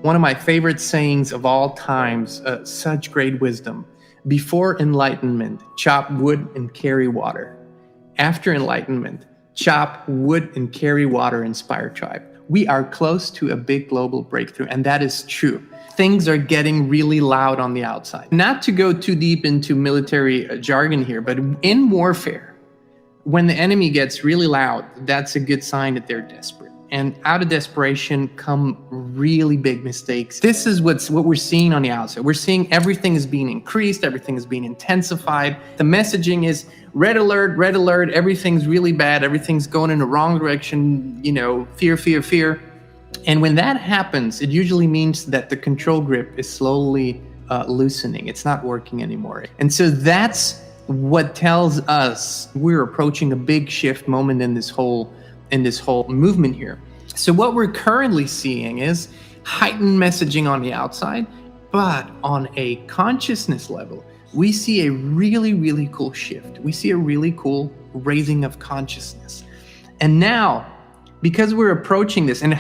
One of my favorite sayings of all times, such great wisdom. Before enlightenment, chop wood and carry water. After enlightenment, chop wood and carry water, inspire tribe. We are close to a big global breakthrough, and that is true. Things are getting really loud on the outside. Not to go too deep into military jargon here, but in warfare, when the enemy gets really loud, that's a good sign that they're desperate. And out of desperation come really big mistakes. This is what we're seeing on the outside. We're seeing everything is being increased, everything is being intensified. The messaging is red alert, everything's really bad, everything's going in the wrong direction, fear, fear, fear. And when that happens, it usually means that the control grip is slowly loosening. It's not working anymore. And so that's what tells us we're approaching a big shift moment in this whole movement here. So what we're currently seeing is heightened messaging on the outside, but on a consciousness level, we see a really, really cool shift. We see a really cool raising of consciousness. And now, because we're approaching this, and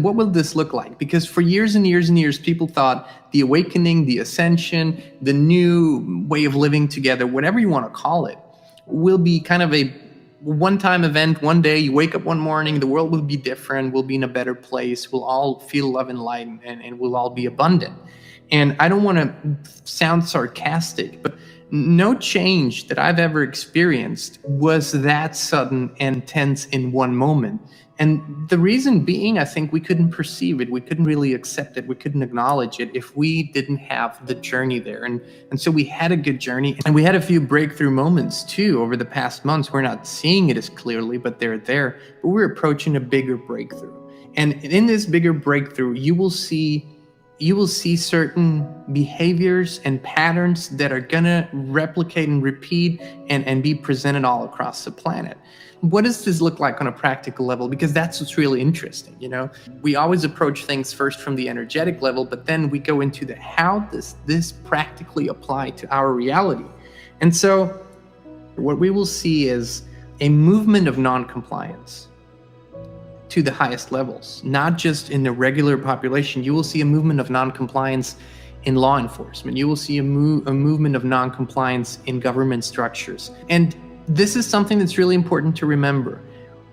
what will this look like? Because for years and years and years, people thought the awakening, the ascension, the new way of living together, whatever you want to call it, will be kind of a one-time event. One day you wake up one morning, the world will be different, we'll be in a better place, we'll all feel love and light, and we'll all be abundant. And I don't want to sound sarcastic, but no change that I've ever experienced was that sudden and intense in one moment. And the reason being, I think we couldn't perceive it, we couldn't really accept it, we couldn't acknowledge it if we didn't have the journey there. And so we had a good journey, and we had a few breakthrough moments too over the past months. We're not seeing it as clearly, but they're there. But we're approaching a bigger breakthrough. And in this bigger breakthrough, you will see certain behaviors and patterns that are gonna replicate and repeat and be presented all across the planet. What does this look like on a practical level? Because that's what's really interesting. We always approach things first from the energetic level, but then we go into the how does this practically apply to our reality? And so what we will see is a movement of non-compliance to the highest levels, not just in the regular population. You will see a movement of non-compliance in law enforcement. You will see a movement of non-compliance in government structures. And this is something that's really important to remember.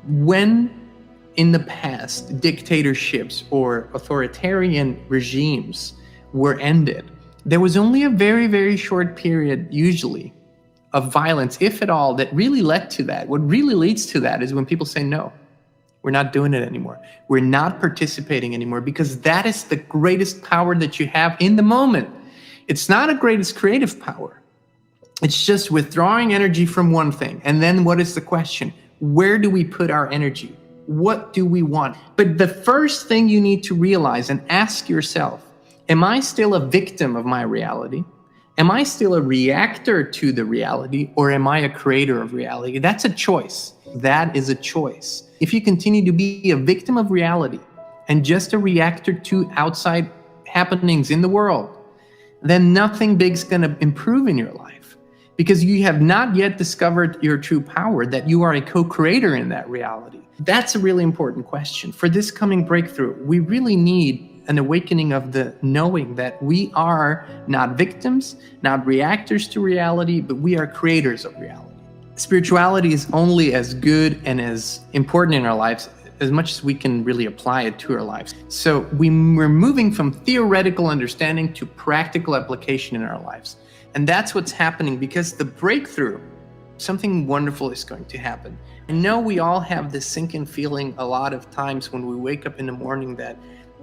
When in the past dictatorships or authoritarian regimes were ended, there was only a very, very short period, usually, of violence, if at all, that really led to that. What really leads to that is when people say, no, we're not doing it anymore. We're not participating anymore, because that is the greatest power that you have in the moment. It's not a greatest creative power. It's just withdrawing energy from one thing. And then what is the question? Where do we put our energy? What do we want? But the first thing you need to realize and ask yourself, am I still a victim of my reality? Am I still a reactor to the reality, or am I a creator of reality? That's a choice. That is a choice. If you continue to be a victim of reality and just a reactor to outside happenings in the world, then nothing big's going to improve in your life, because you have not yet discovered your true power, that you are a co-creator in that reality. That's a really important question. For this coming breakthrough, we really need an awakening of the knowing that we are not victims, not reactors to reality, but we are creators of reality. Spirituality is only as good and as important in our lives as much as we can really apply it to our lives. So we're moving from theoretical understanding to practical application in our lives. And that's what's happening, because the breakthrough, something wonderful is going to happen. I know we all have this sinking feeling a lot of times when we wake up in the morning that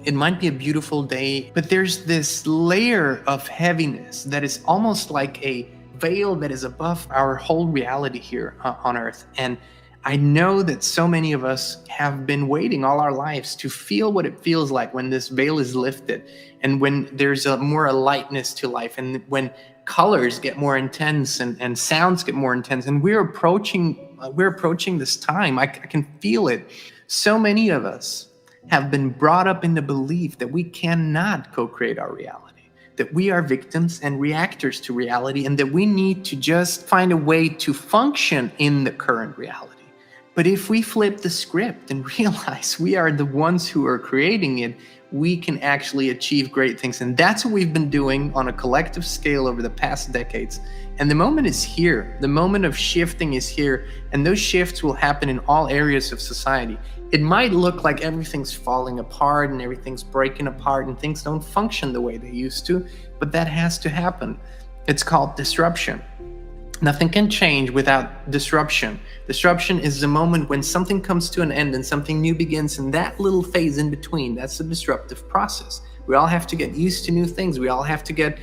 it might be a beautiful day, but there's this layer of heaviness that is almost like a veil that is above our whole reality here on Earth. And I know that so many of us have been waiting all our lives to feel what it feels like when this veil is lifted, and when there's a more lightness to life, and when colors get more intense and sounds get more intense. And we're approaching this time. I can feel it. So many of us have been brought up in the belief that we cannot co-create our reality, that we are victims and reactors to reality, and that we need to just find a way to function in the current reality. But if we flip the script and realize we are the ones who are creating it, we can actually achieve great things. And that's what we've been doing on a collective scale over the past decades. And the moment is here. The moment of shifting is here. And those shifts will happen in all areas of society. It might look like everything's falling apart and everything's breaking apart and things don't function the way they used to, but that has to happen. It's called disruption. Nothing can change without disruption. Disruption is the moment when something comes to an end and something new begins, and that little phase in between, that's the disruptive process. We all have to get used to new things. We all have to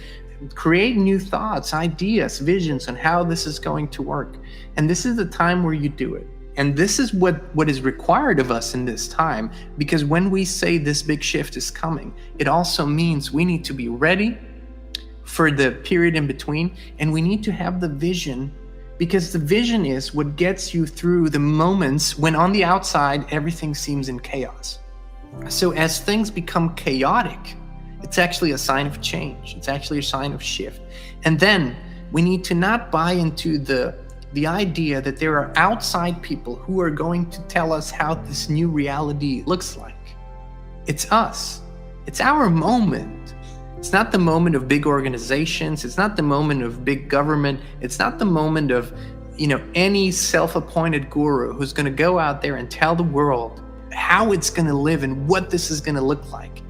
create new thoughts, ideas, visions on how this is going to work. And this is the time where you do it. And this is what is required of us in this time, because when we say this big shift is coming, it also means we need to be ready for the period in between, and we need to have the vision, because the vision is what gets you through the moments when on the outside everything seems in chaos. So as things become chaotic, it's actually a sign of change. It's actually a sign of shift. And then we need to not buy into the idea that there are outside people who are going to tell us how this new reality looks like. It's us. It's our moment. It's not the moment of big organizations. It's not the moment of big government. It's not the moment of, any self-appointed guru who's going to go out there and tell the world how it's going to live and what this is going to look like.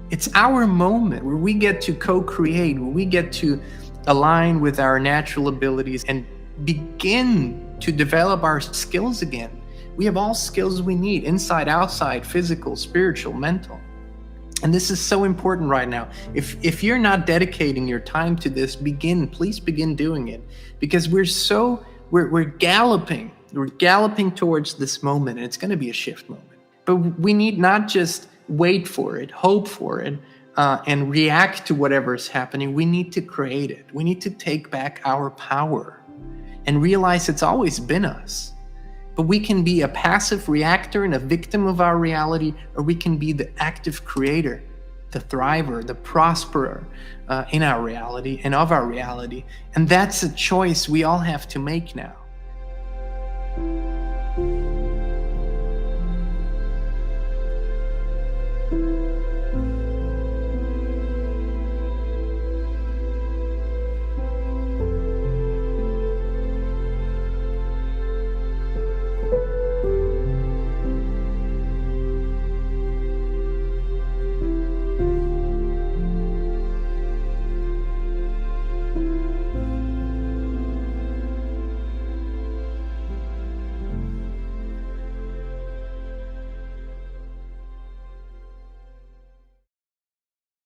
It's our moment where we get to co-create, where we get to align with our natural abilities and begin to develop our skills again. We have all skills we need, inside, outside, physical, spiritual, mental. And this is so important right now. If you're not dedicating your time to this, please begin doing it, because we're galloping towards this moment, and it's going to be a shift moment. But we need not just wait for it, hope for it, and react to whatever is happening. We need to create it. We need to take back our power and realize it's always been us. But we can be a passive reactor and a victim of our reality, or we can be the active creator, the thriver, the prosperer in our reality and of our reality. And that's a choice we all have to make now.